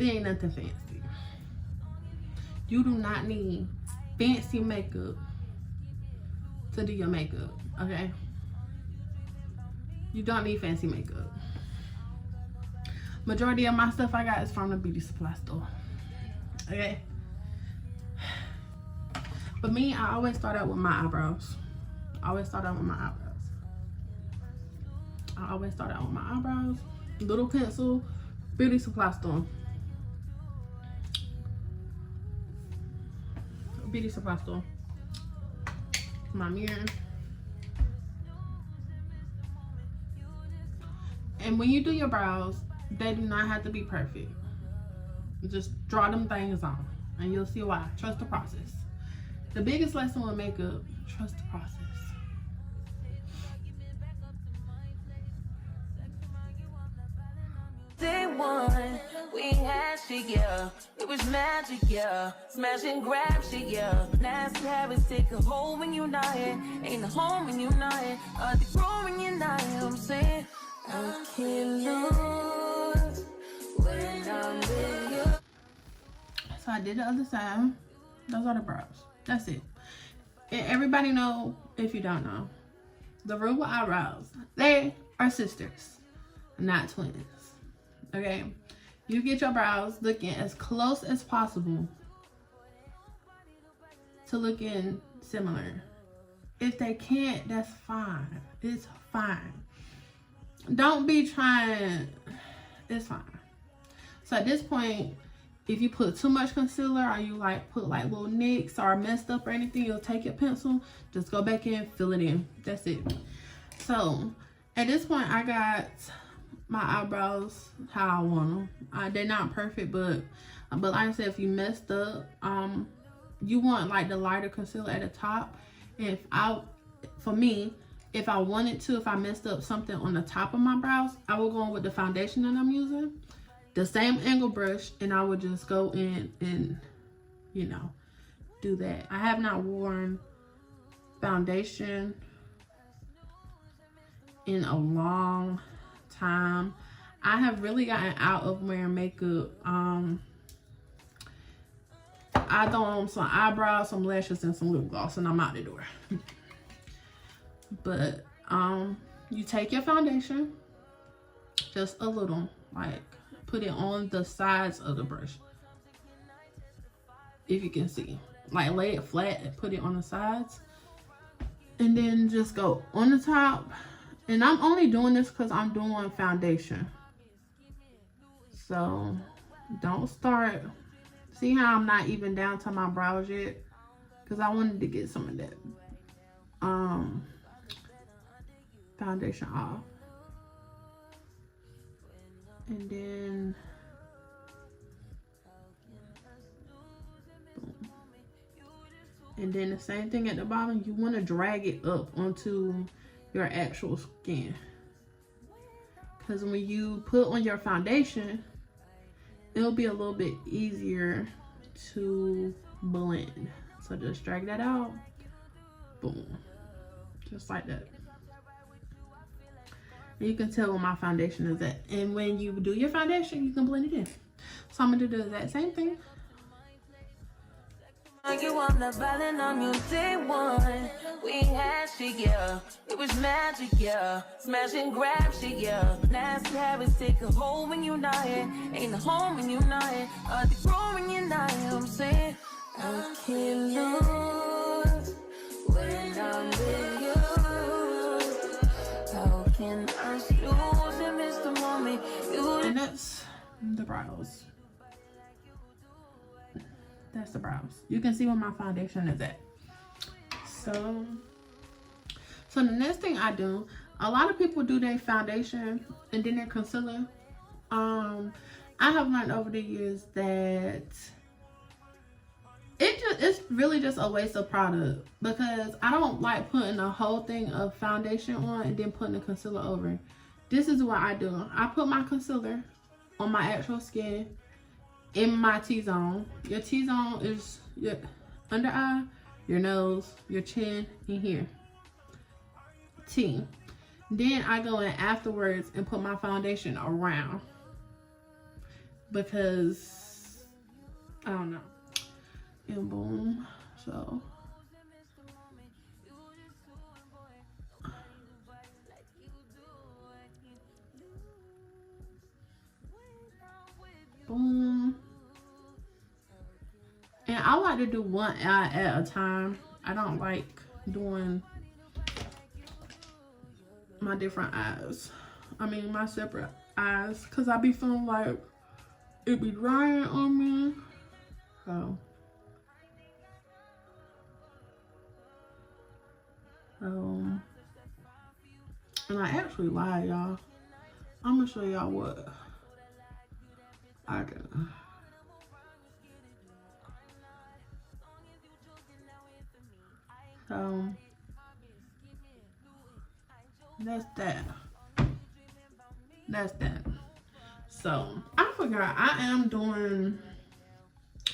It ain't nothing fancy. You do not need fancy makeup to do your makeup, okay? You don't need fancy makeup. Majority of my stuff I got is from the beauty supply store, okay? But me, I always start out with my eyebrows. I always start out with my eyebrows. Little pencil, beauty supply store. Beauty supply store. My mirror. And when you do your brows, they do not have to be perfect. Just draw them things on and you'll see why. Trust the process. The biggest lesson with makeup, trust the process. Day one, we had shit, yeah. It was magic, yeah. Smash and grab shit, yeah. Nasty habits take a hold when you're not here. Ain't a home when you're not here. The grow when you're not here. I'm saying I can't lose when I'm with you. So I did the other side. Those are the brows. That's it. And everybody know, if you don't know, the rule with eyebrows, they are sisters, not twins. Okay? You get your brows looking as close as possible to looking similar. If they can't, that's fine. It's fine. Don't be trying. It's fine. So at this point, if you put too much concealer or you like put like little nicks or messed up or anything, you'll take your pencil, just go back in, fill it in. That's it. So at this point, I got my eyebrows how I want them. They're not perfect, but like I said, if you messed up, you want like the lighter concealer at the top. And for me, if I wanted to, if I messed up something on the top of my brows, I will go in with the foundation that I'm using, the same angle brush, and I would just go in and, you know, do that. I have not worn foundation in a long time. I have really gotten out of wearing makeup. I throw on some eyebrows, some lashes, and some lip gloss, and I'm out the door. But you take your foundation, just a little, like put it on the sides of the brush, if you can see, like lay it flat and put it on the sides, and then just go on the top. And I'm only doing this because I'm doing foundation, so don't start. See how I'm not even down to my brows yet, because I wanted to get some of that foundation off. And then boom. And then the same thing at the bottom. You want to drag it up onto your actual skin, because when you put on your foundation, it'll be a little bit easier to blend. So just drag that out, boom, just like that. And you can tell where my foundation is at. And when you do your foundation, you can blend it in. So I'm gonna do the exact same thing. You on the ballin' on you day one. We had shit, yeah. It was magic, yeah. Smash and grab shit, yeah. Nasty habits take a hold when you're not here. Ain't a home when you're not here. The grow when you're not here. I'm saying I can't lose when I'm with you. How can I lose and miss the moment? And that's the brows. That's the brows. You can see where my foundation is at. So the next thing I do, a lot of people do their foundation and then their concealer. I have learned over the years that it's really just a waste of product, because I don't like putting a whole thing of foundation on and then putting the concealer over. This is what I do. I put my concealer on my actual skin in my T-zone. Your T-zone is your under eye, your nose, your chin, and here. T. Then I go in afterwards and put my foundation around. because I don't know. And boom. So boom. And I like to do one eye at a time. I don't like doing my different eyes. I mean my separate eyes, because I be feeling like it be drying on me. So and I actually lied, y'all. I'm gonna show y'all what I do. So that's that. That's that. So I forgot I am doing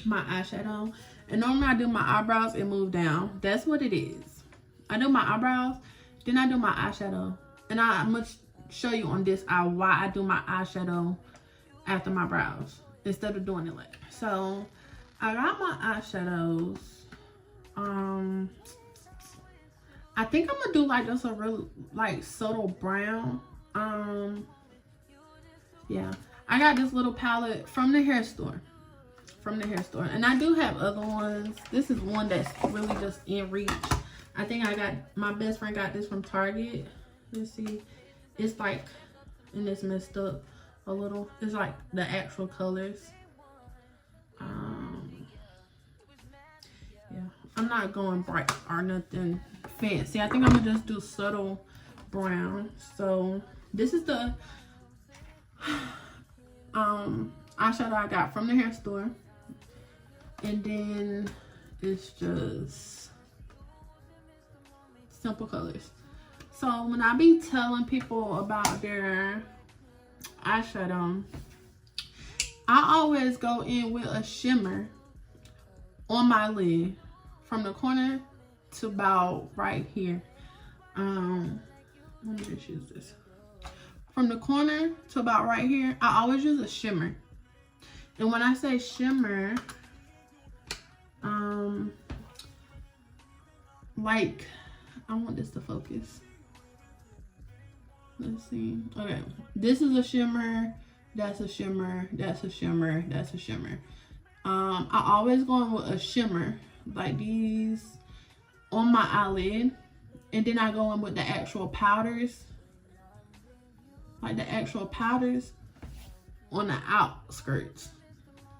my eyeshadow, and normally I do my eyebrows and move down. That's what it is. I do my eyebrows, then I do my eyeshadow, and I'm gonna show you on this eye why I do my eyeshadow after my brows instead of doing it like. So I got my eyeshadows. I think I'm gonna do like just a real like subtle brown. Yeah, I got this little palette from the hair store. And I do have other ones. This is one that's really just in reach. I think my best friend got this from Target. Let's see, it's like, and it's messed up a little. It's like the actual colors. Yeah, I'm not going bright or nothing fancy. I think I'm gonna just do subtle brown. So this is the eyeshadow I got from the hair store, and then it's just simple colors. So when I be telling people about their eyeshadow, I always go in with a shimmer on my lid from the corner to about right here. Let me just use this. From the corner to about right here, I always use a shimmer. And when I say shimmer, like, I want this to focus. Let's see. Okay, this is a shimmer, that's a shimmer, that's a shimmer, that's a shimmer. I always go in with a shimmer like these on my eyelid, and then I go in with the actual powders, like the actual powders on the outskirts,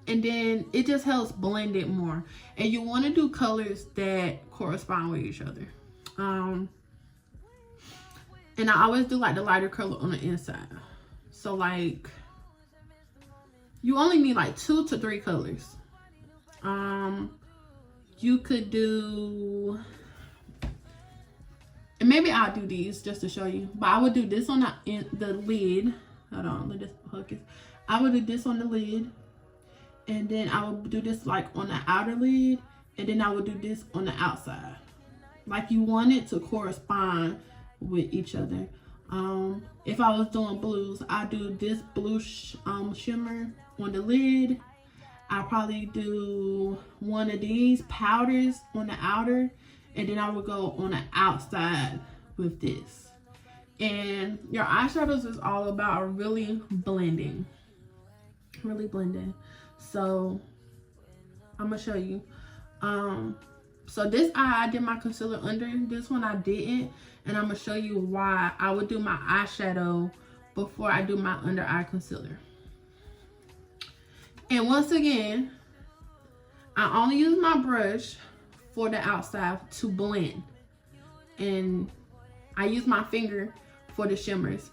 and then it just helps blend it more. And you want to do colors that correspond with each other. And I always do like the lighter color on the inside. So like, you only need like 2 to 3 colors. You could do, and maybe I'll do these just to show you, but I would do this on the lid. Hold on, let this focus. I would do this on the lid, and then I would do this like on the outer lid, and then I would do this on the outside. Like, you want it to correspond with each other. If I was doing blues, I do this blue shimmer on the lid. I probably do one of these powders on the outer, and then I would go on the outside with this. And your eyeshadows is all about really blending. So I'm gonna show you. So this eye I did my concealer under, this one I didn't, and I'm gonna show you why I would do my eyeshadow before I do my under eye concealer. And once again, I only use my brush for the outside to blend, and I use my finger for the shimmers.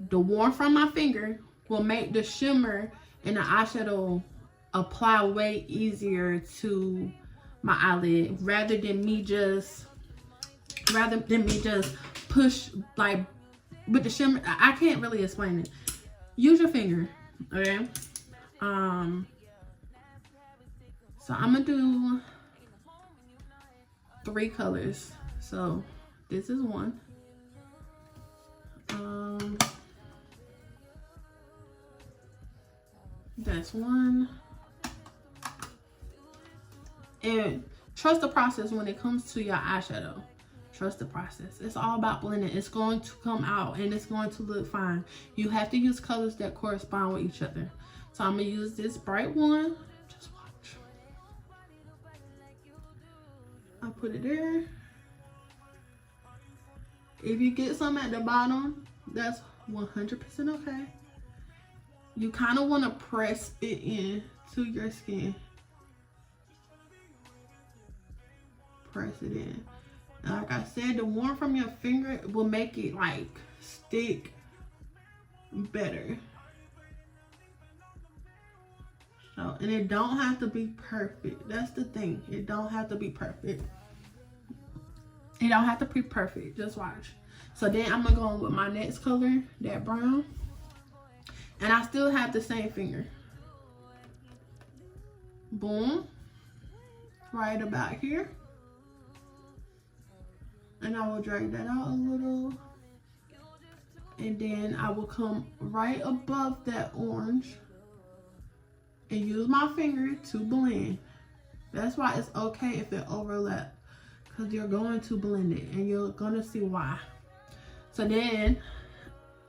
The warmth from my finger will make the shimmer and the eyeshadow apply way easier to my eyelid, rather than me just push like with the shimmer. I can't really explain it. Use your finger, okay? So I'm gonna do 3 colors. So this is one. The process. One. And trust the process when it comes to your eyeshadow. Trust the process. It's all about blending. It's going to come out and it's going to look fine. You have to use colors that correspond with each other. So I'm going to use this bright one. Just watch. I'll put it there. If you get some at the bottom, that's 100% okay. You kind of want to press it in to your skin. Press it in. And like I said, the warmth from your finger will make it like stick better. So, and it don't have to be perfect. That's the thing. It don't have to be perfect. It don't have to be perfect. Just watch. So then I'm gonna go on with my next color, that brown. And I still have the same finger. Boom. Right about here. And I will drag that out a little. And then I will come right above that orange and use my finger to blend. That's why it's okay if it overlaps, because you're going to blend it and you're going to see why. So then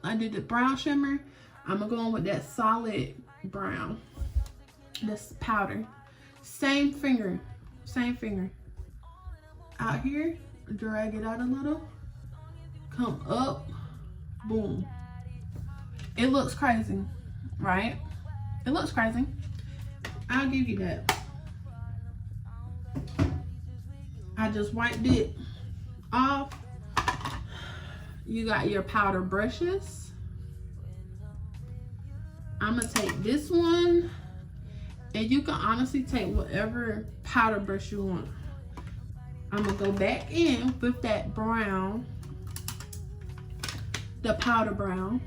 I did the brown shimmer. I'm going to go on with that solid brown. This powder. Same finger. Same finger. Out here. Drag it out a little. Come up. Boom. It looks crazy. Right? It looks crazy. I'll give you that. I just wiped it off. You got your powder brushes. I'm gonna take this one, and you can honestly take whatever powder brush you want. I'm gonna go back in with that brown, the powder brown.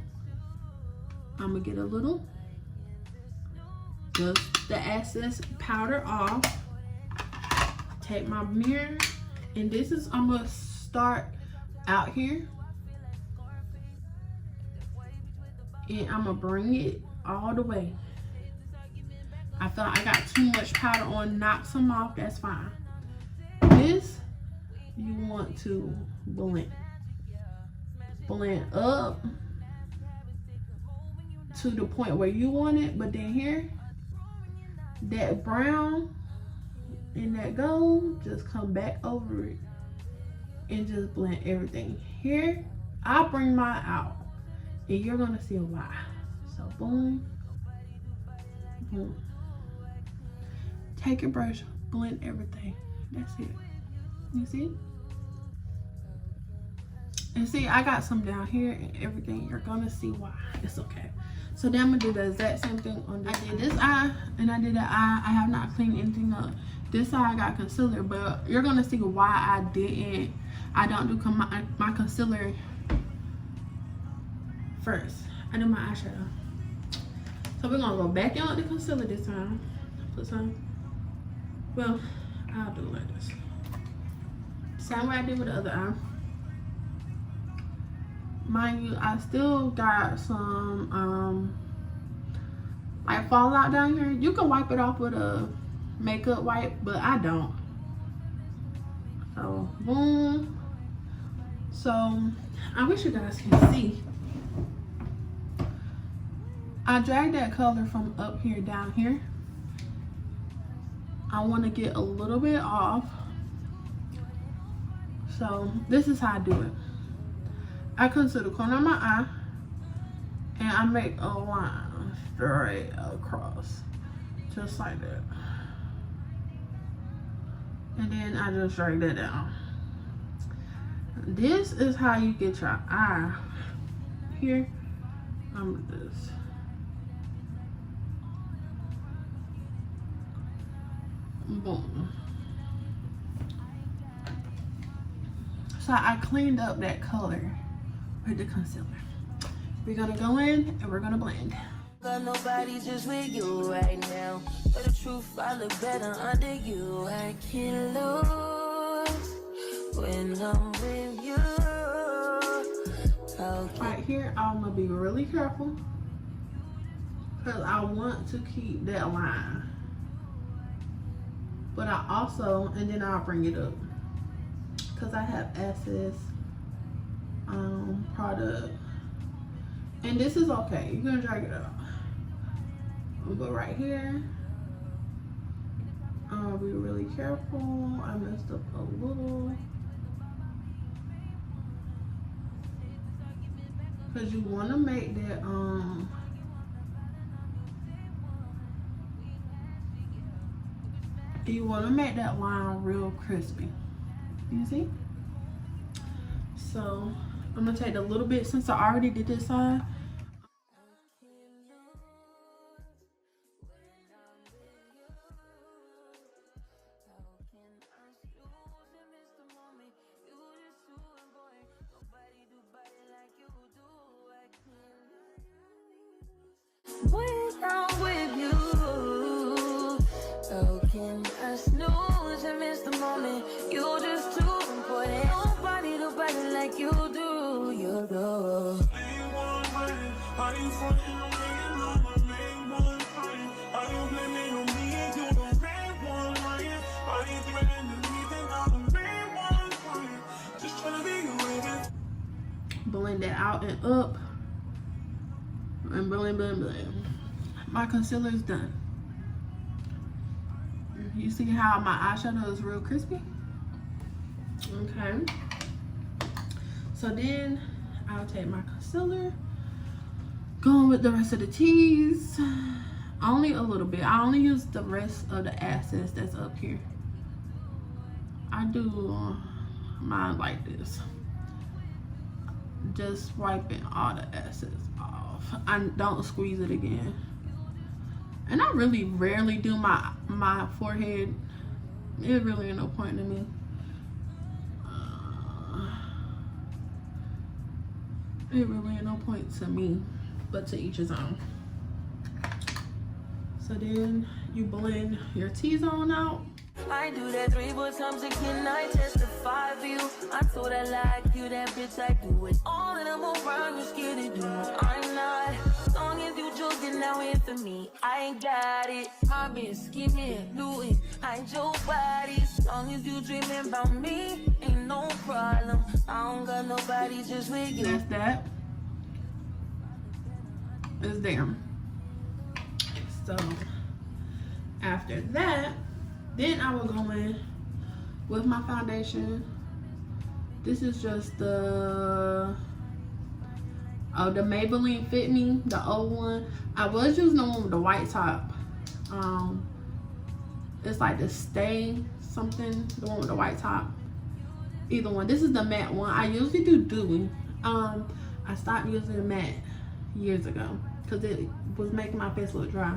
I'm gonna get a little, just the excess powder off. Take my mirror, and this is, I'm gonna start out here, and I'm gonna bring it all the way. I thought I got too much powder on, knock some off, that's fine. This, you want to blend up to the point where you want it, but then here, that brown and that gold, just come back over it and just blend everything. Here, I'll bring mine out and you're gonna see why. So boom, boom. Take your brush, blend everything. That's it. You see? And see, I got some down here and everything. You're gonna see why. It's okay. So then I'm gonna do the exact same thing on this. I did this eye and I did that eye. I have not cleaned anything up. This eye I got concealer, but you're gonna see why I don't do my concealer first. I do my eyeshadow. So we're gonna go back in with the concealer this time. Put some. Well, I'll do it like this. Same way I did with the other eye. Mind you, I still got some like fallout down here. You can wipe it off with a makeup wipe, but I don't. So boom. So I wish you guys can see. I dragged that color from up here down here. I want to get a little bit off. So this is how I do it. I come to the corner of my eye and I make a line straight across, just like that. And then I just drag that down. This is how you get your eye. Here, I'm this. Boom. So I cleaned up that color with the concealer. We're gonna go in and we're gonna blend. Got nobody just with you right now. But the truth, I look better under you. I can't lose when I'm with you. Right here, I'm gonna be really careful. because I want to keep that line. But I also, and then I'll bring it up, because I have Access product, and this is okay. You're gonna drag it out. But right here, I'll be really careful. I messed up a little, because you want to make that you want to make that line real crispy. You see? So I'm gonna take a little bit, since I already did this side. When I'm with you, how can I snooze and miss the moment? You're just too important. Nobody do body like you do. You do. Blend that out and up, and blend, blend, blend. My concealer is done. You see how my eyeshadow is real crispy? Okay. So then I'll take my concealer, going with the rest of the teas. Only a little bit. I only use the rest of the Access that's up here. I do mine like this. Just wiping all the Access off. I don't squeeze it again. And I really rarely do my forehead. It really ain't no point to me. It really ain't no point to me, but to each his own. So then you blend your T-zone out. I do that 3-4 times again, I testify for you. I told I like you, that bitch, I do it. All that I'm around, you're scared to do it. I'm not. As long as you joking now in for me, I ain't got it. I've been scheming, doing, hide your body. As long as you dreaming about me, ain't no problem. I don't got nobody just with you. That's that. It's there. So after that, then I will go in with my foundation. This is just the Maybelline Fit Me, the old one. I was using the one with the white top. It's like the Stay something, the one with the white top. Either one. This is the matte one. I usually do dewy. I stopped using the matte years ago because it was making my face look dry.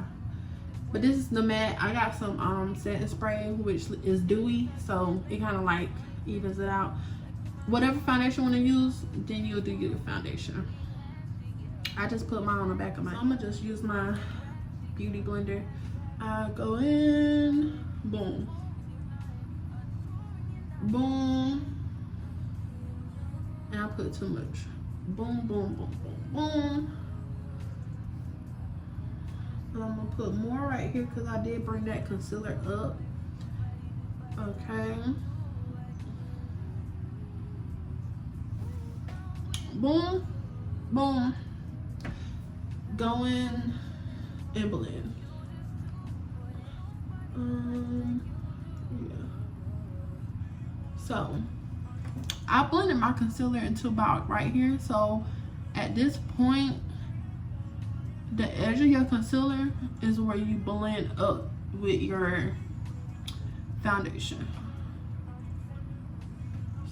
But this is the matte. I got some setting spray, which is dewy, so it kind of like evens it out. Whatever foundation you want to use, then you'll do your foundation. I just put mine on the back of my. So I'm gonna just use my beauty blender. I go in, boom, boom, and I put too much. Boom, boom, boom, boom, boom. I'm gonna put more right here because I did bring that concealer up. Okay. Boom, boom. Go in and blend. Yeah. So I blended my concealer into about right here. So at this point, the edge of your concealer is where you blend up with your foundation.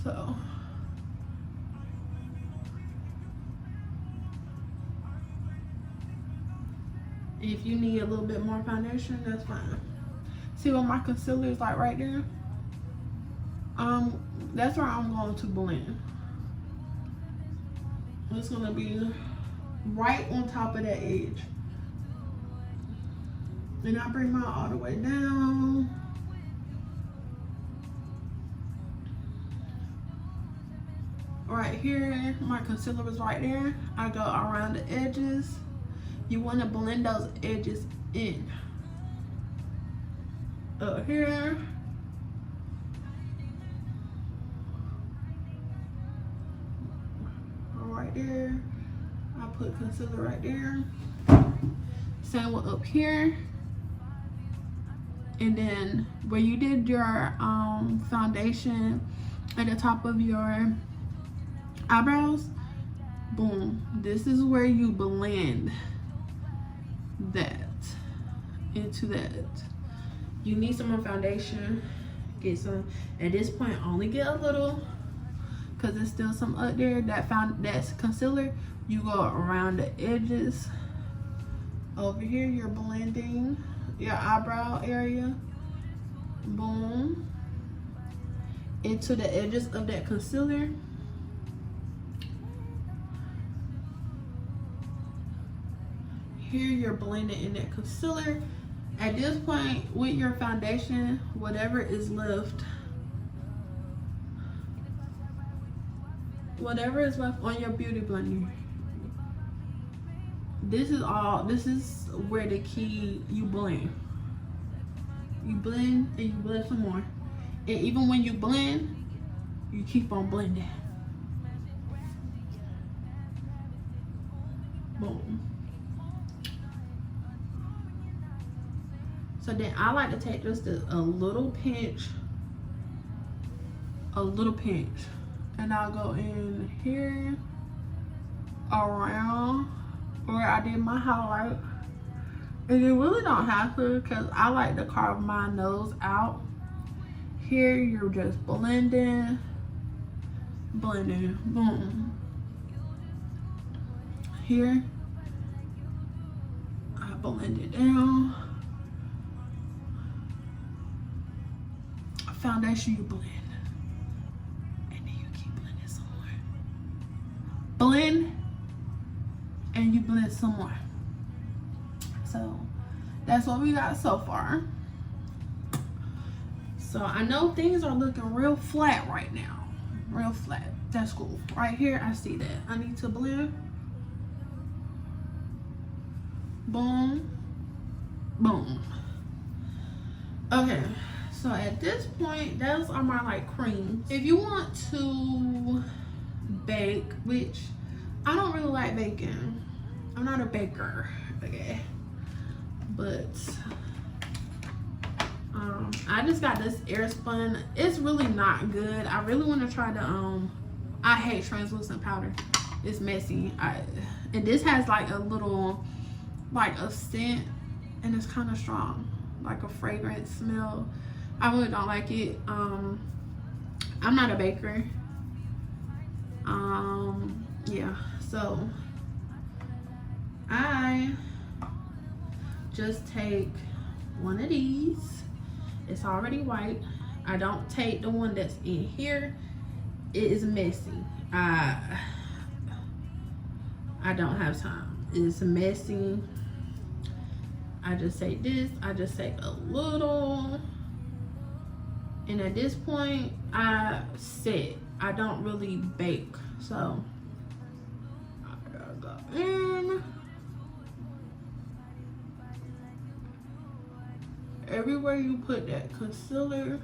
So if you need a little bit more foundation, that's fine. See what my concealer is like right there? That's where I'm going to blend. It's gonna be right on top of that edge. And I bring mine all the way down. Right here, my concealer was right there. I go around the edges You want to blend those edges in. Up here. Right there. I put concealer right there. Same one up here. And then where you did your foundation at the top of your eyebrows, boom, this is where you blend that into that. You need some more foundation. Get some. At this point, only get a little, because there's still some up there. That's concealer. You go around the edges. Over here, you're blending your eyebrow area. Boom. Into the edges of that concealer. Here, you're blending in that concealer. At this point, with your foundation, whatever is left, on your beauty blender, this is where the key, you blend. You blend and you blend some more. And even when you blend, you keep on blending. Boom. So then I like to take just a little pinch, and I'll go in here around where I did my highlight. And you really don't have to, because I like to carve my nose out. Here you're just blending, boom. Here, I blend it down. Foundation, you blend. And then you keep blending some more. Blend, and you blend some more. So that's what we got so far. So I know things are looking real flat right now. Real flat. That's cool. Right here, I see that. I need to blend. Boom. Boom. Okay. So at this point, those are my like creams. If you want to bake, which I don't really like baking. I'm not a baker, okay? But I just got this Airspun. It's really not good. I really want to try the I hate translucent powder. It's messy. And this has like a little, like a scent, and it's kind of strong, like a fragrance smell. I really don't like it. I'm not a baker. Yeah, so I just take one of these. It's already white. I don't take the one that's in here. It is messy. I don't have time. It's messy. I just take this. I just take a little. And at this point, I set. I don't really bake. So, I gotta go in. Everywhere you put that concealer,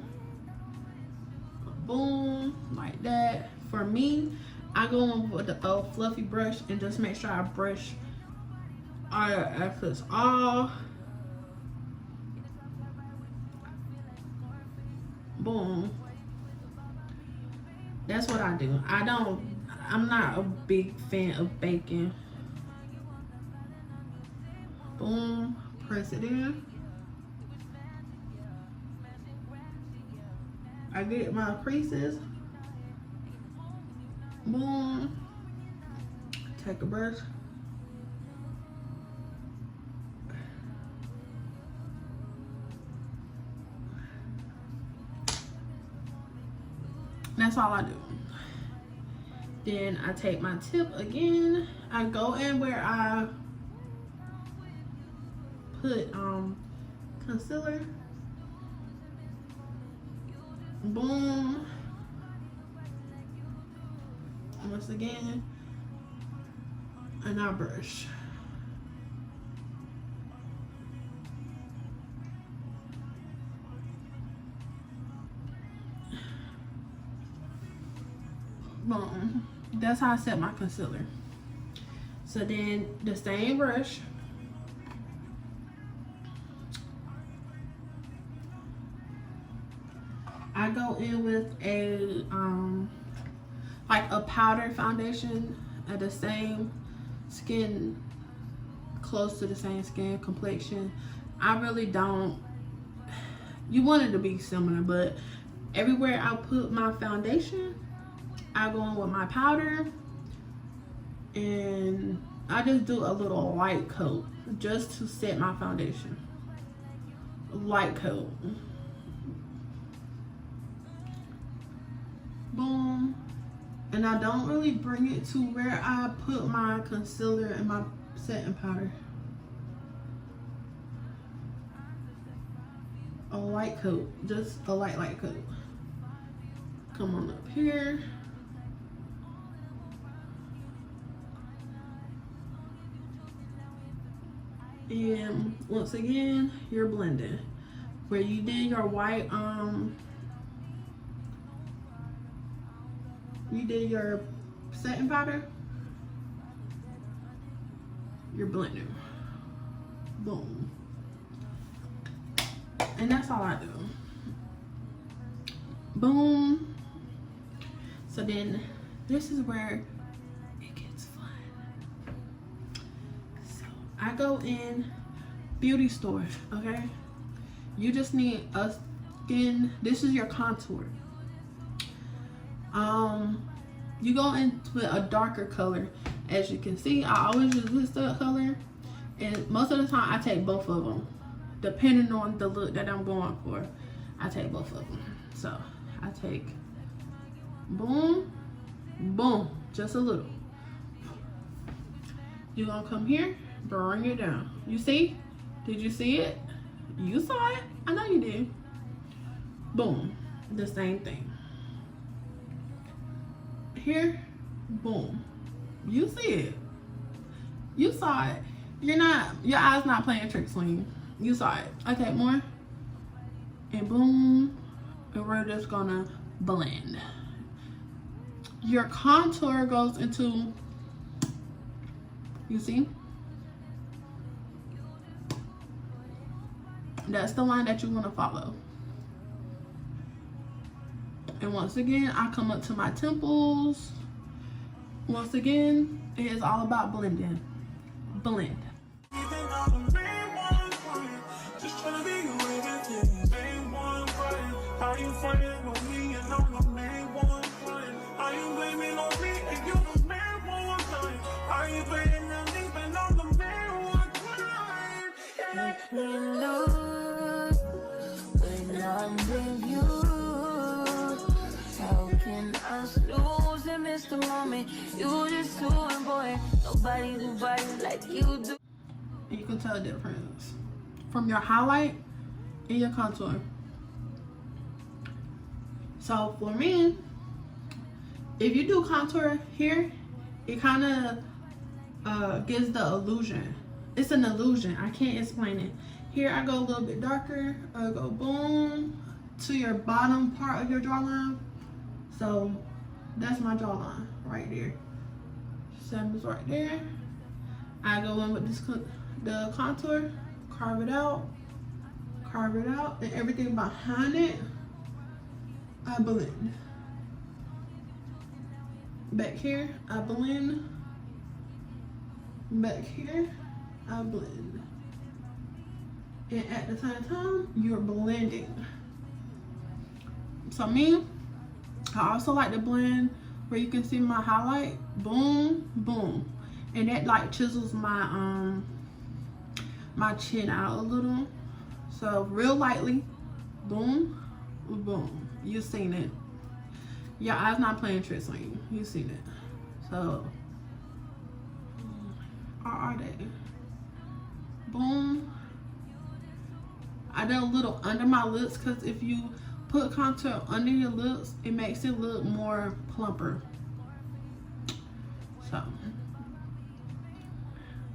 boom, like that. For me, I go in with the fluffy brush and just make sure I brush all your excess off. Boom. That's what I do. I'm not a big fan of baking. Boom. Press it in. I get my creases. Boom. Take a brush. That's all I do. Then I take my tip again. I go in where I put concealer. Boom. Once again, and I brush. Boom. That's how I set my concealer. So then the same brush, I go in with a like a powder foundation at the same skin, close to the same skin complexion. I really don't, you want it to be similar, but everywhere I put my foundation, I go in with my powder, and I just do a little light coat just to set my foundation. Light coat. Boom. And I don't really bring it to where I put my concealer and my setting powder. A light coat, just a light coat. Come on up here. And once again, you're blending. Where you did your white, you did your setting powder, you're blending. Boom. And that's all I do. Boom. So then this is where it gets fun. So I go in beauty store, okay? You just need a skin, this is your contour. You go into a darker color. As you can see, I always use this color, and most of the time I take both of them, depending on the look that I'm going for. I take both of them. So I take boom, boom, just a little. You're gonna come here, bring it down. You see? Did you see it? You saw it. I know you did. Boom, the same thing. Here, boom. You see it. You saw it. Your eyes not playing tricks on you. You saw it. I take more. And boom. And we're just gonna blend. Your contour goes into, you see? That's the line that you wanna follow. And once again, I come up to my temples. Once again, it is all about blending. Blend. The moment you just doing, boy, nobody do body like you do. And you can tell the difference from your highlight and your contour. So for me, if you do contour here, it kind of gives the illusion. It's an illusion. I can't explain it. Here I go a little bit darker. I go boom to your bottom part of your jawline. So that's my jawline right there. Seven's right there. I go in with this, the contour, carve it out, and everything behind it, I blend. Back here, I blend. Back here, I blend. And at the same time, you're blending. So me, I also like to blend where you can see my highlight, boom, boom. And that like chisels my my chin out a little. So real lightly, boom, boom. You've seen it. Your eyes not playing tricks on you. You've seen it. So, or are they? Boom. I did a little under my lips because if you put contour under your lips, it makes it look more plumper. So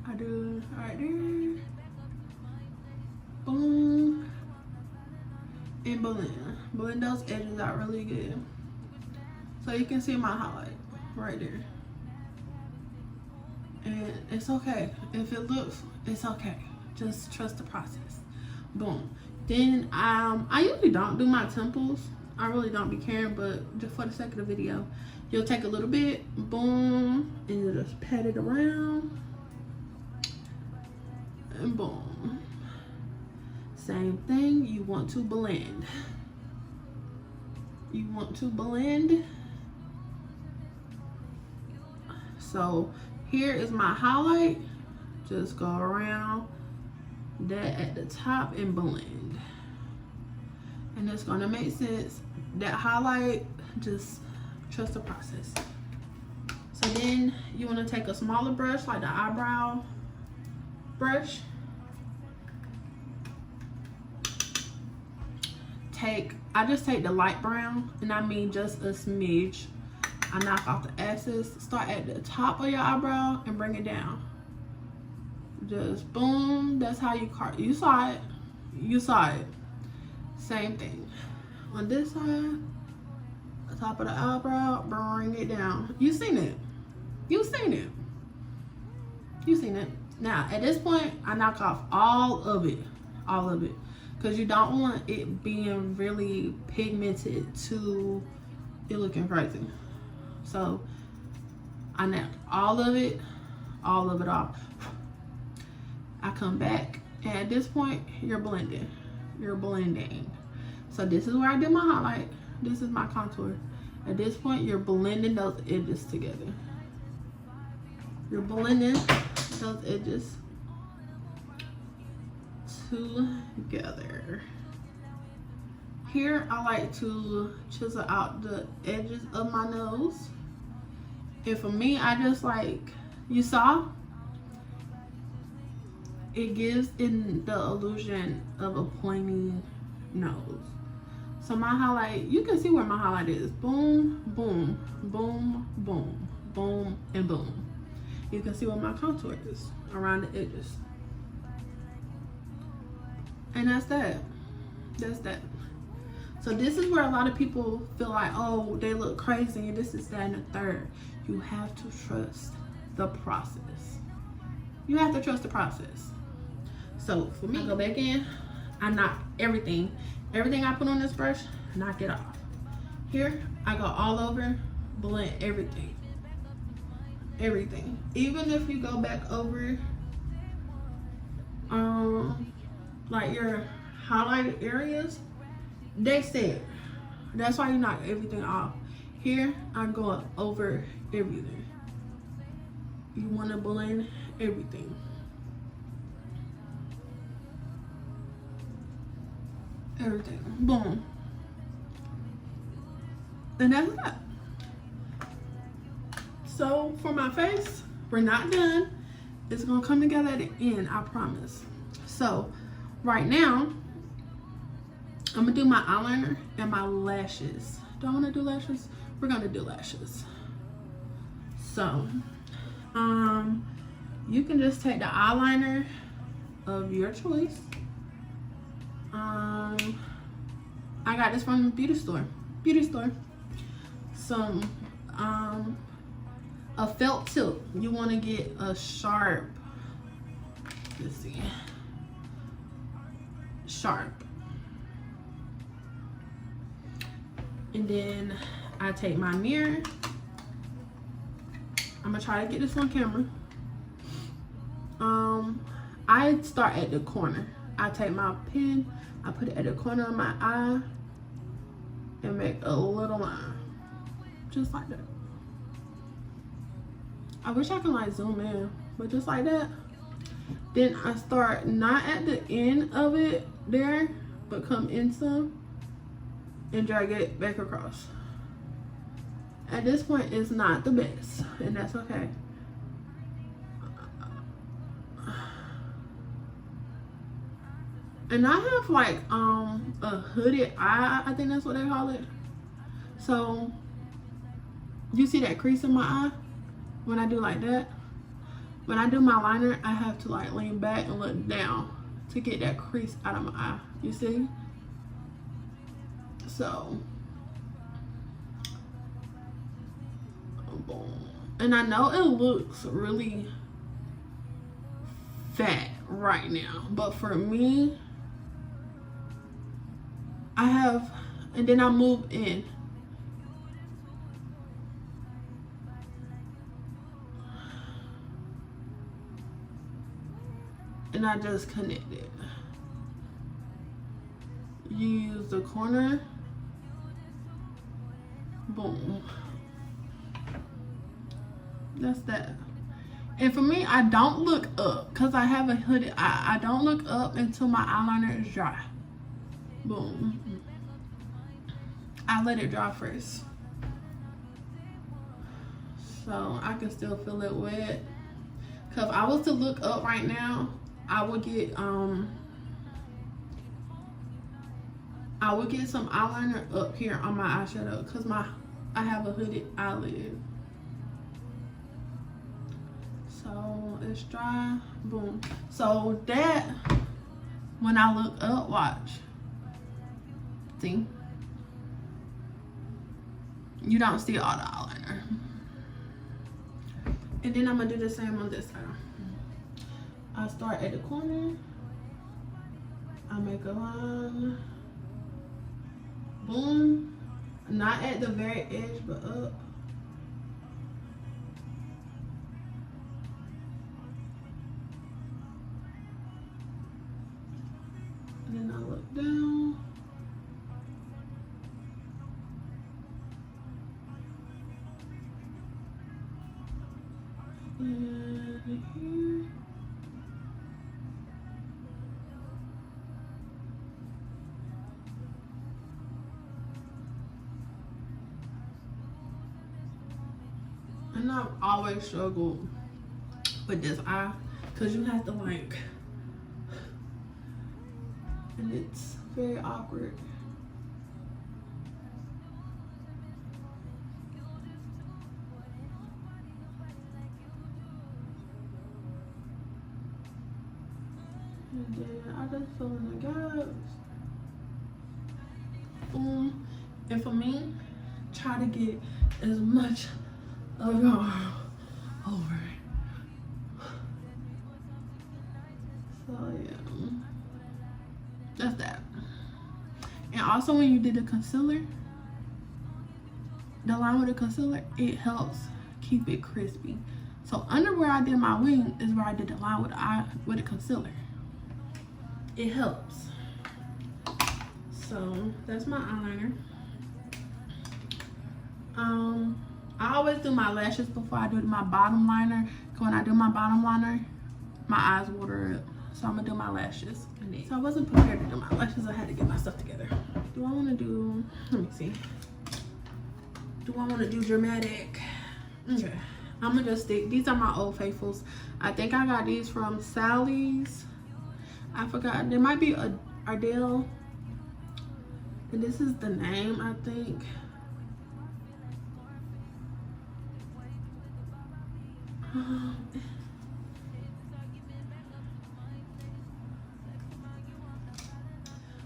I do right there, boom, and blend those edges out really good. So you can see my highlight right there. And it's okay. If it looks, it's okay. Just trust the process. Boom. Then I usually don't do my temples. I really don't be caring, but just for the sake of the video, you'll take a little bit, boom, and you'll just pat it around. And boom. Same thing, you want to blend. You want to blend. So here is my highlight. Just go around that at the top and blend. And it's gonna make sense. That highlight, just trust the process. So then you wanna take a smaller brush, like the eyebrow brush. I just take the light brown, and I mean just a smidge. I knock off the excess, start at the top of your eyebrow and bring it down. Just boom, that's how you carve. You saw it, you saw it. Same thing. On this side, the top of the eyebrow, bring it down. You seen it, you seen it, you seen it. Now at this point, I knock off all of it, because you don't want it being really pigmented to it looking crazy. So I knock all of it off. I come back, and at this point, you're blending. So this is where I did my highlight. This is my contour. At this point, you're blending those edges together. You're blending those edges together. Here, I like to chisel out the edges of my nose. And for me, I just like, you saw, it gives in the illusion of a pointy nose. So my highlight, you can see where my highlight is. Boom, boom, boom, boom, boom, and boom. You can see where my contour is around the edges. And that's that. That's that. So this is where a lot of people feel like, oh, they look crazy and this is that and the third. You have to trust the process. You have to trust the process. So for me, I go back in, I knock everything I put on this brush, knock it off. Here, I go all over, blend everything. Even if you go back over, like your highlighted areas, they said that's why you knock everything off. Here, I'm going over everything. You want to blend everything. Boom. And that's that. So for my face, we're not done. It's gonna come together at the end, I promise. So right now, I'm gonna do my eyeliner and my lashes. Do I wanna do lashes? We're gonna do lashes. So, you can just take the eyeliner of your choice. I got this from the beauty store. Some, a felt tip. You wanna get a sharp, let's see, sharp. And then I take my mirror. I'm gonna try to get this on camera. I start at the corner. I take my pen, I put it at the corner of my eye and make a little line. Just like that. I wish I could like zoom in, but just like that. Then I start not at the end of it there, but come in some and drag it back across. At this point, it's not the best, and that's okay. And I have like a hooded eye, I think that's what they call it. So you see that crease in my eye when I do like that? When I do my liner, I have to like lean back and look down to get that crease out of my eye. You see? So Boom. And I know it looks really fat right now, but for me, I have, and then I move in. And I just connect it. You use the corner. Boom. That's that. And for me, I don't look up because I have a hooded eye. I don't look up until my eyeliner is dry. Boom. I let it dry first, so I can still feel it wet. Cause if I was to look up right now, I would get some eyeliner up here on my eyeshadow because I have a hooded eyelid. So it's dry. Boom. So that when I look up, watch. See? You don't see all the eyeliner. And then I'm gonna do the same on this side. I start at the corner. I make a line. Boom. Not at the very edge, but up. And then I look down. And here. And I've always struggled with this eye because you have to like, and it's very awkward. And then I just fill in the gaps. Boom. And for me, try to get as much of your arm over it. So yeah, that's that. And also when you did the concealer, the line with the concealer, it helps keep it crispy. So under where I did my wing is where I did the line with the concealer. It helps. So that's my eyeliner. I always do my lashes before I do my bottom liner. When I do my bottom liner, my eyes water up. So I'm gonna do my lashes. So I wasn't prepared to do my lashes. I had to get my stuff together. Do I wanna do, let me see. Do I wanna do dramatic? Okay, I'm gonna just stick, these are my Old Faithfuls. I think I got these from Sally's. I forgot, there might be a Ardell. And this is the name, I think.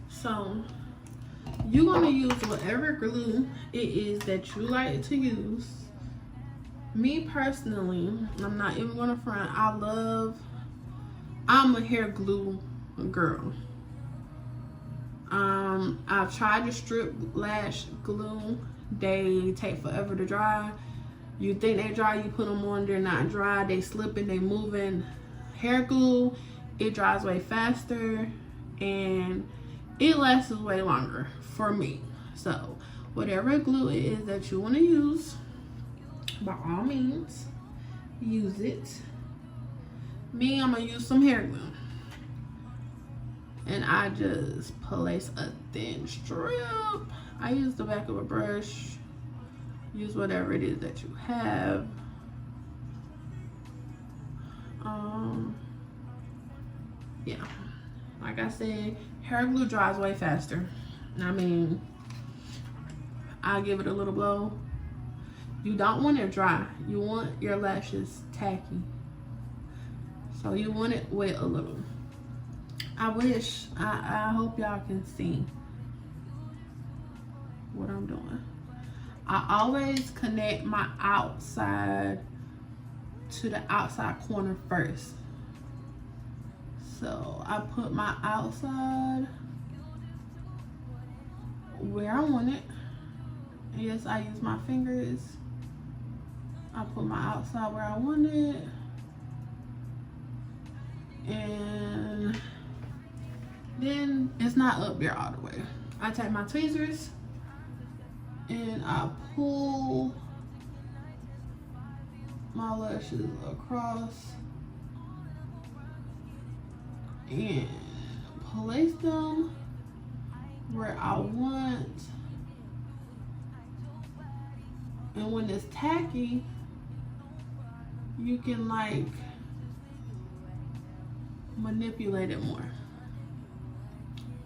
So you're gonna use whatever glue it is that you like to use. Me personally, I'm not even gonna front, I'm a hair glue girl. I've tried the strip lash glue. They take forever to dry. You think they dry, you put them on, they're not dry, they slipping, they moving. Hair glue, it dries way faster and it lasts way longer for me. So whatever glue it is that you want to use, by all means use it. Me, I'm gonna use some hair glue, and I just place a thin strip. I use the back of a brush. Use whatever it is that you have. Yeah, like I said, hair glue dries way faster. I mean, I'll give it a little blow. You don't want it dry. You want your lashes tacky. So you want it wet a little. I hope y'all can see what I'm doing. I always connect my outside to the outside corner first. So I put my outside where I want it. Yes, I use my fingers. I put my outside where I want it. And then it's not up there all the way. I take my tweezers and I pull my lashes across and place them where I want. And when it's tacky, you can like manipulate it more.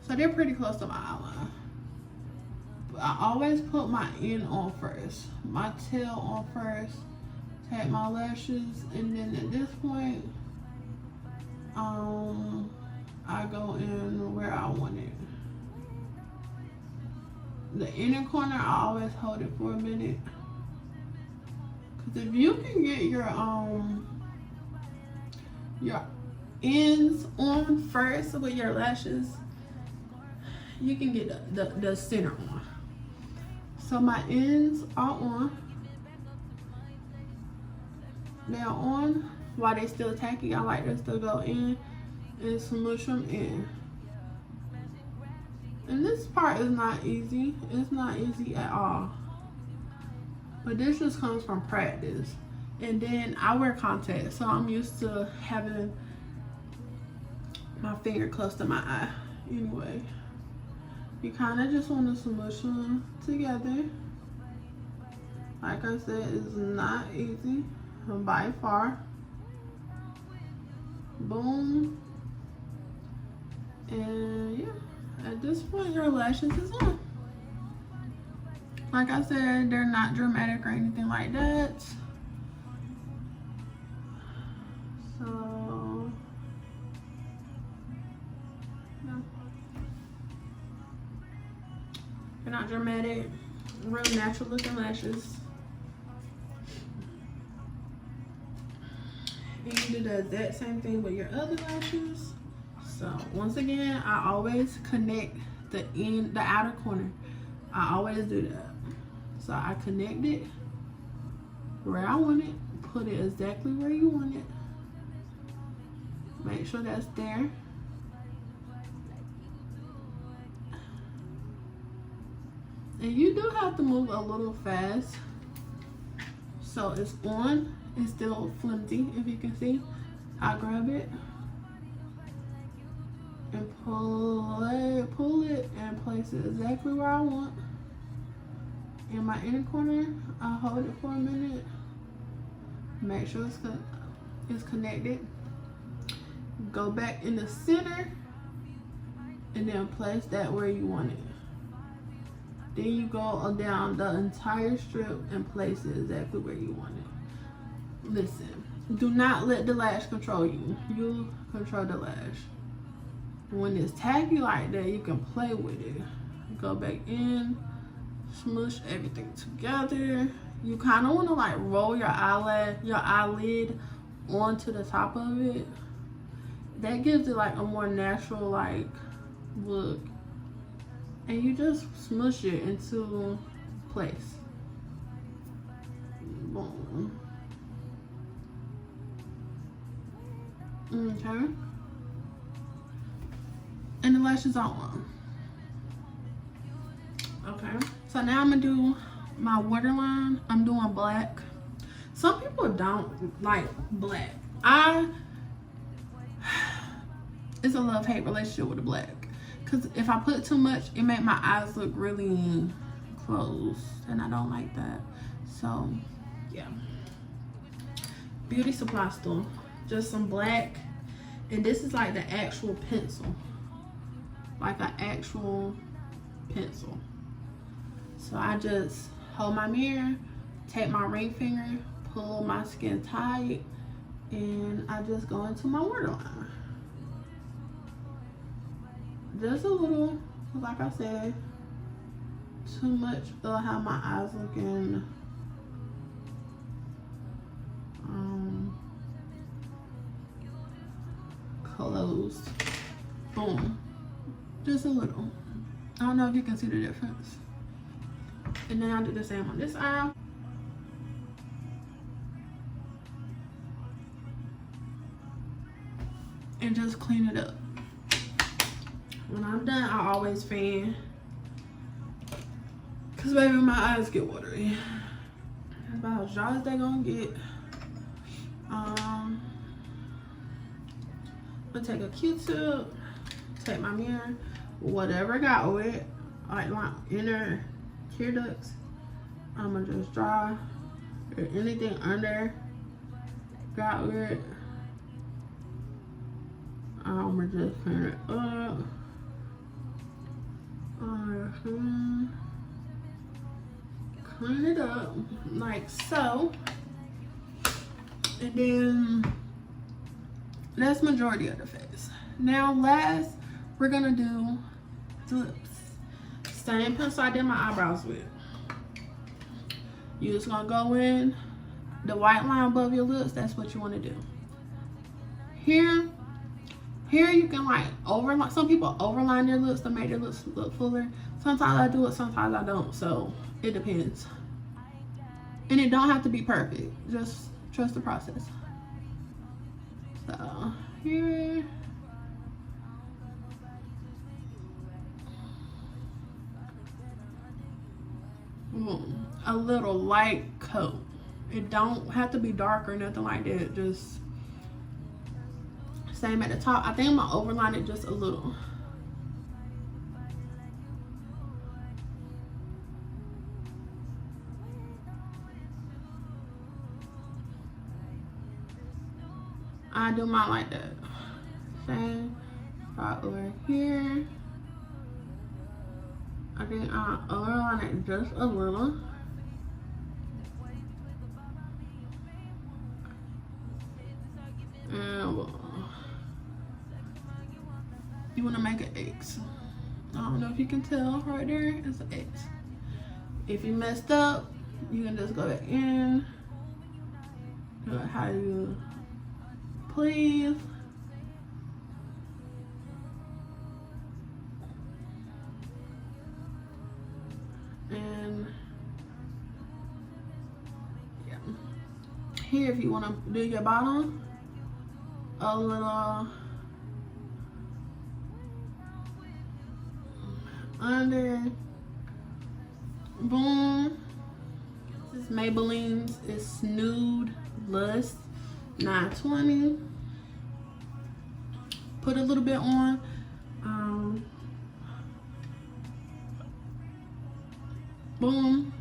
So they're pretty close to my outline. But I always put my end on first, my tail on first, take my lashes, and then at this point, I go in where I want it. The inner corner, I always hold it for a minute. Cause if you can get your ends on first with your lashes, you can get the center on. So my ends are on. They're on. While they still tacky, I like this to go in and smush them in. And this part is not easy. It's not easy at all. But this just comes from practice. And then I wear contacts, so I'm used to having my finger close to my eye. Anyway, you kind of just want to smush them together. Like I said, it's not easy by far. Boom. And yeah, at this point your lashes is on. Like I said, they're not dramatic or anything like that. So yeah. They're not dramatic, real natural looking lashes. And you do the exact same thing with your other lashes. So once again, I always connect the outer corner. I always do that. So I connect it where I want it, put it exactly where you want it. Make sure that's there. And you do have to move a little fast. So it's on. It's still flimsy, if you can see. I grab it and pull it and place it exactly where I want. In my inner corner, I hold it for a minute. Make sure it's connected. Go back in the center and then place that where you want it. Then you go down the entire strip and place it exactly where you want it. Listen, do not let the lash control you. You control the lash. When it's tacky like that, you can play with it. Go back in, smush everything together. You kind of want to like roll your eyelid onto the top of it. That gives it like a more natural like look. And you just smush it into place. Boom. Okay. And the lashes are on. Okay. So now I'm gonna do my waterline. I'm doing black. Some people don't like black. It's a love-hate relationship with the black. Because if I put too much, it make my eyes look really closed. And I don't like that. So, yeah. Beauty supply store. Just some black. And this is like the actual pencil. Like an actual pencil. So I just hold my mirror, take my ring finger, pull my skin tight, and I just go into my waterline. Just a little, like I said, too much. It'll have my eyes looking closed. Boom. Just a little. I don't know if you can see the difference. And then I'll do the same on this eye. And just clean it up. When I'm done, I always fan. Cause baby, my eyes get watery. That's about as dry as they gonna get. I'm gonna take a Q-tip, take my mirror, whatever got wet, like my inner tear ducts, I'm gonna just dry. Or anything under got wet, I'm gonna just clean it up. Clean it up like so. And then that's majority of the face. Now last, we're gonna do the lips. Same pencil I did my eyebrows with. You're just gonna go in the white line above your lips. That's what you want to do. Here you can like overline. Some people overline their lips to make their lips look fuller. Sometimes I do it, sometimes I don't. So it depends. And it don't have to be perfect. Just trust the process. So here. A little light coat. It don't have to be dark or nothing like that. Just same at the top. I think I'm gonna overline it just a little. I do mine like that. Same right over here. I think I'll overline it just a little. And you want to make an X. I don't know if you can tell right there, it's an X. If you messed up, you can just go back in, do it how you please. And yeah, here if you want to do your bottom, a little under, boom. This is Maybelline's, it's Snood Lust 920. Put a little bit on. Boom.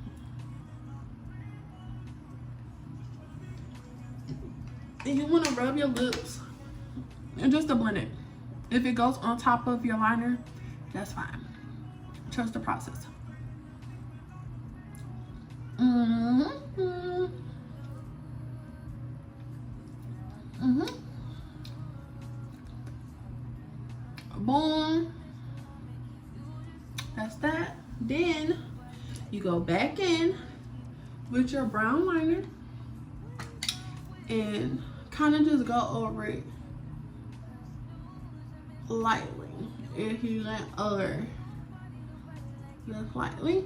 And you want to rub your lips and just to blend it. If it goes on top of your liner, that's fine. Trust the process. Boom. That's that. Then you go back in with your brown liner and kind of just go over it lightly. If you went over just lightly,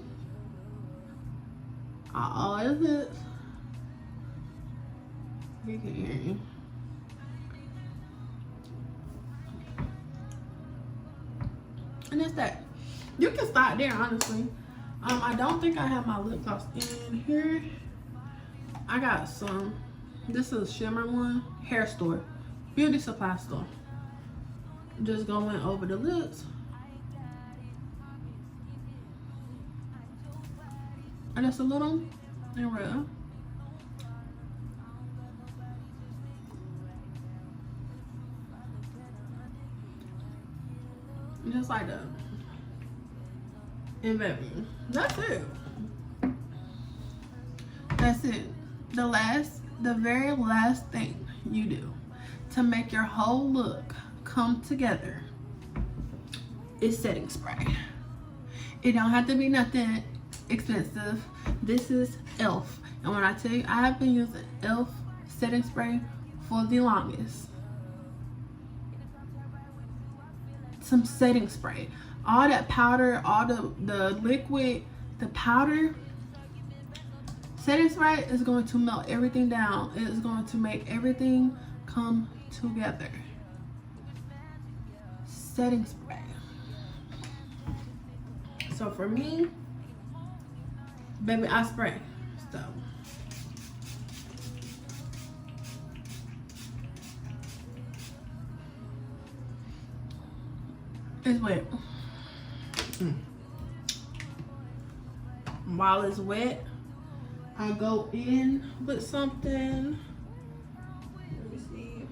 I always hit. You can hear me. And that's that. You can stop there, honestly. I don't think I have my lip gloss in here. I got some. This is a shimmer one. Hair store. Beauty supply store. Just going over the lips. And just a little and rub. Just like that. And baby, that's it. That's it. The very last thing you do to make your whole look come together is setting spray. It don't have to be nothing expensive. This is e.l.f. And when I tell you, I have been using e.l.f. setting spray for the longest. Some setting spray. All that powder, all the liquid, the powder, setting spray is going to melt everything down. It is going to make everything come together. Setting spray. So for me, baby, I spray. So it's wet. While it's wet, I go in with something. Let me see.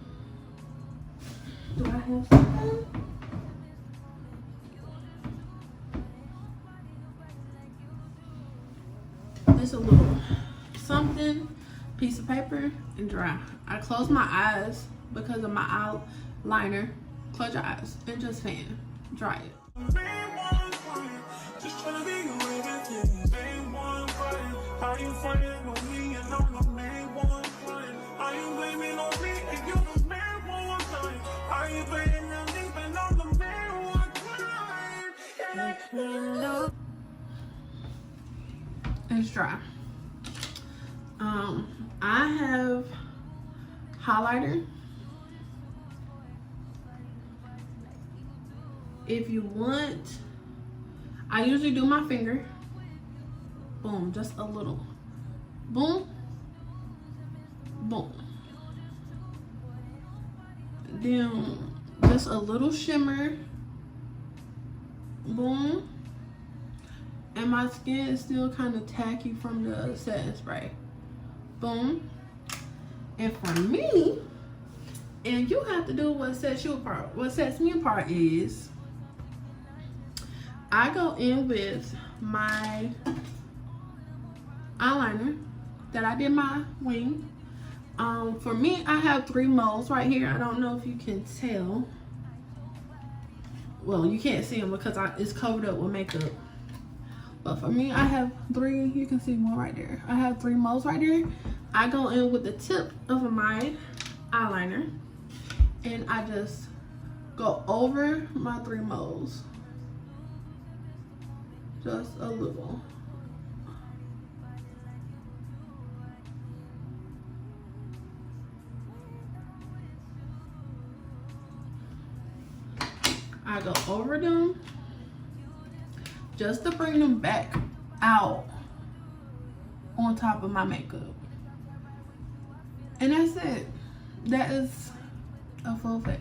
Do I have something? Just a little something, piece of paper, and dry. I close my eyes because of my eyeliner. Close your eyes and just fan. Dry it. It's dry. I have highlighter. If you want, I usually do my finger. Boom, just a little. Boom, boom. Then just a little shimmer. Boom. And my skin is still kind of tacky from the setting spray. Boom. And for me, and you have to do what sets you apart. What sets me apart is I go in with my eyeliner that I did my wing. For me, I have 3 molds right here. I don't know if you can tell. Well, you can't see them because it's covered up with makeup. But for me, I have 3. You can see one right there. I have 3 molds right there. I go in with the tip of my eyeliner, and I just go over my 3 molds. Just a little. I go over them just to bring them back out on top of my makeup. And that's it. That is a full face.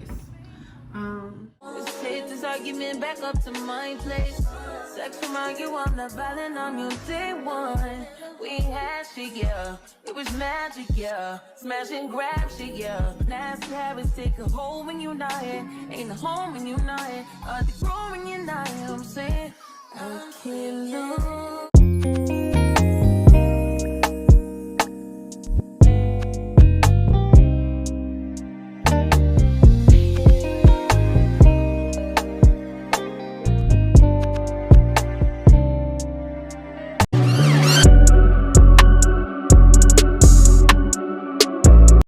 Take this argument back up to my place. Sex remind you I'm not violent on you day one. We had shit, yeah. It was magic, yeah. Smash and grab shit, yeah. Nasty habits take a hold when you're not here. Ain't a home when you're not here. Are they grow when you're not here? I'm saying I can't lose.